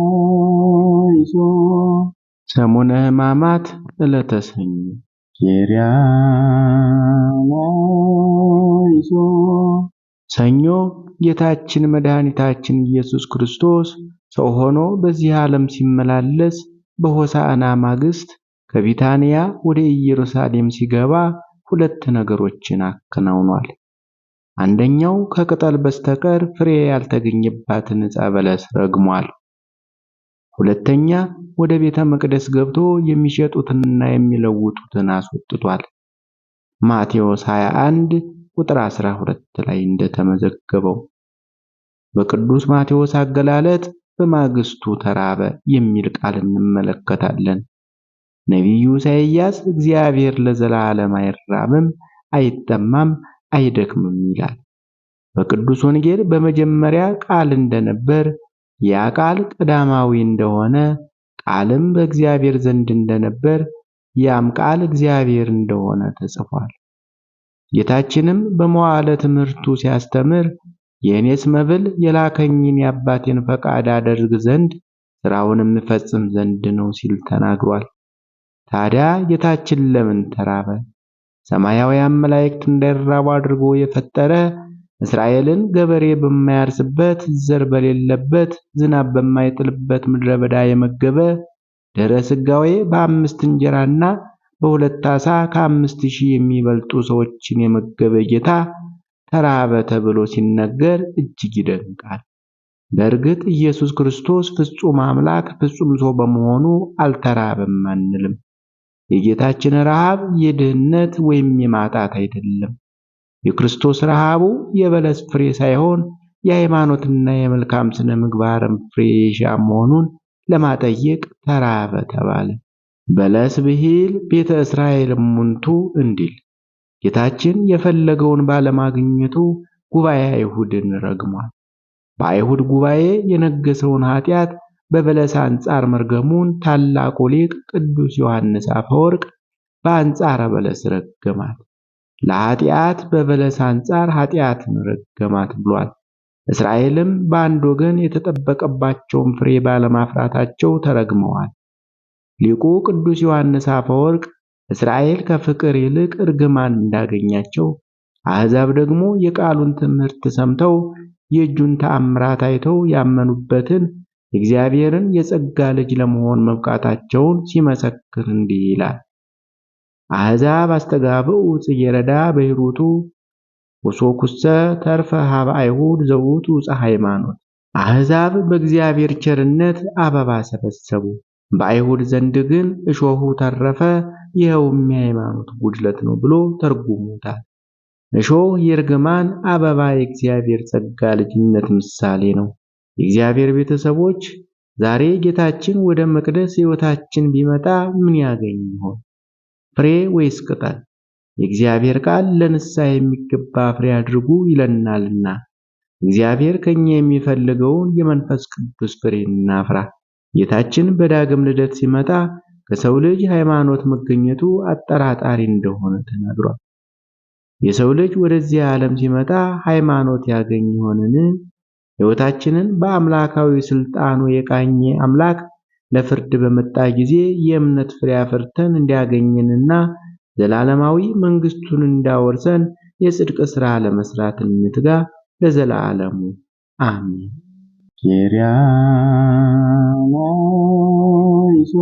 ኪርያላይሶ ሰሙነ ሕማማት ዕለተ ሰኞ ኪርያላይሶ ሰኞ ጌታችን መድኃኒታችን ኢየሱስ ክርስቶስ ሰው ሆኖ በዚህ ዓለም ሲመላለስ በሆሳዕና ማግስት ከቢታንያ ወደ ኢየሩሳሌም ሲገባ ሁለት ነገሮችን አከናውኗል። አንደኛው ከቅጠል በስተቀር ፍሬ ያልተገኘባትን ዕፀ በለስ ረግሟል። ሁለተኛ ወደ ቤተ መቅደስ ገብቶ የሚሸጡትንና የሚለውጡትን አስወጥቷል። ማቴዎስ 21 ቁጥር 12 ላይ እንደተመዘገበው በቅዱስ ማቴዎስ አገላለጥ በማግስቱ ተራበ የሚል ቃል እንመለከታለን። ነቢዩ ኢሳይያስ እግዚአብሔር ለዘላለም አይራብም፣ አይጠማም፣ አይደክምም ይላል። በቅዱስ ወንጌል በመጀመሪያ ቃል እንደነበር፣ ያ ቃል ቀዳማዊ እንደሆነ፣ ቃልም በእግዚአብሔር ዘንድ እንደነበር፣ ያም ቃል እግዚአብሔር እንደሆነ ተጽፏል። ጌታችንም በመዋዕለ ትምህርቱ ሲያስተምር የእኔስ መብል የላከኝን የአባቴን ፈቃድ አደርግ ዘንድ ሥራውንም እፈጽም ዘንድ ነው ሲል ተናግሯል። ታዲያ ጌታችን ለምን ተራበ? ሰማያውያን መላእክት እንዳይራቡ አድርጎ የፈጠረ እስራኤልን ገበሬ በማያርስበት ዘር በሌለበት ዝናብ በማይጥልበት ምድረ በዳ የመገበ ደረ ሥጋዌ በ5 እንጀራና በ2 ዓሣ ከ5000 የሚበልጡ ሰዎችን የመገበ ጌታ ተራበ ተብሎ ሲነገር እጅግ ይደንቃል። በእርግጥ ኢየሱስ ክርስቶስ ፍጹም አምላክ ፍጹም ሰው በመሆኑ አልተራበም አንልም። የጌታችን ረሃብ የድህነት ወይም የማጣት አይደለም። የክርስቶስ ረሃቡ የበለስ ፍሬ ሳይሆን የሃይማኖትና የመልካም ስነ ምግባርን ፍሬ የሻ መሆኑን ለማጠየቅ ተራበ ተባለ። በለስ ብሂል ቤተ እስራኤል ሙንቱ እንዲል ጌታችን የፈለገውን ባለማግኘቱ ጉባኤ አይሁድን ረግሟል። በአይሁድ ጉባኤ የነገሰውን ኃጢአት በበለስ አንጻር መርገሙን ታላቁ ሊቅ ቅዱስ ዮሐንስ አፈወርቅ በአንጻረ በለስ ረገማት። ለኃጢአት በበለስ አንጻር ኃጢአትን ረገማት ብሏል። እስራኤልም በአንድ ወገን የተጠበቀባቸውን ፍሬ ባለማፍራታቸው ተረግመዋል። ሊቁ ቅዱስ ዮሐንስ አፈወርቅ እስራኤል ከፍቅር ይልቅ እርግማን እንዳገኛቸው፣ አሕዛብ ደግሞ የቃሉን ትምህርት ሰምተው የእጁን ተአምራት አይተው ያመኑበትን እግዚአብሔርን የጸጋ ልጅ ለመሆን መብቃታቸውን ሲመሰክር እንዲህ ይላል። አሕዛብ አስተጋብኡ ጽጌረዳ በሂሩቱ ወሶኩሰ ተርፈ ሀበ አይሁድ ዘውቱ ሃይማኖት። አሕዛብ በእግዚአብሔር ቸርነት አበባ ሰበሰቡ፣ በአይሁድ ዘንድ ግን እሾሁ ተረፈ፣ ይኸውም የሃይማኖት ጉድለት ነው ብሎ ተርጉሞታል። እሾህ የእርግማን፣ አበባ የእግዚአብሔር ጸጋ ልጅነት ምሳሌ ነው። የእግዚአብሔር ቤተሰቦች ዛሬ ጌታችን ወደ መቅደስ ሕይወታችን ቢመጣ ምን ያገኝ ይሆን? ፍሬ ወይስ ቅጠል? የእግዚአብሔር ቃል ለንስሐ የሚገባ ፍሬ አድርጉ ይለናልና እግዚአብሔር ከኛ የሚፈልገውን የመንፈስ ቅዱስ ፍሬ እናፍራ። ጌታችን በዳግም ልደት ሲመጣ ከሰው ልጅ ሃይማኖት መገኘቱ አጠራጣሪ እንደሆነ ተናግሯል። የሰው ልጅ ወደዚህ ዓለም ሲመጣ ሃይማኖት ያገኝ ይሆንን? ሕይወታችንን በአምላካዊ ስልጣኑ የቃኘ አምላክ ለፍርድ በመጣ ጊዜ የእምነት ፍሬ አፍርተን እንዲያገኘንና ዘላለማዊ መንግስቱን እንዳወርሰን የጽድቅ ሥራ ለመስራት እንትጋ። ለዘላለሙ አሜን። ኪርያላይሶ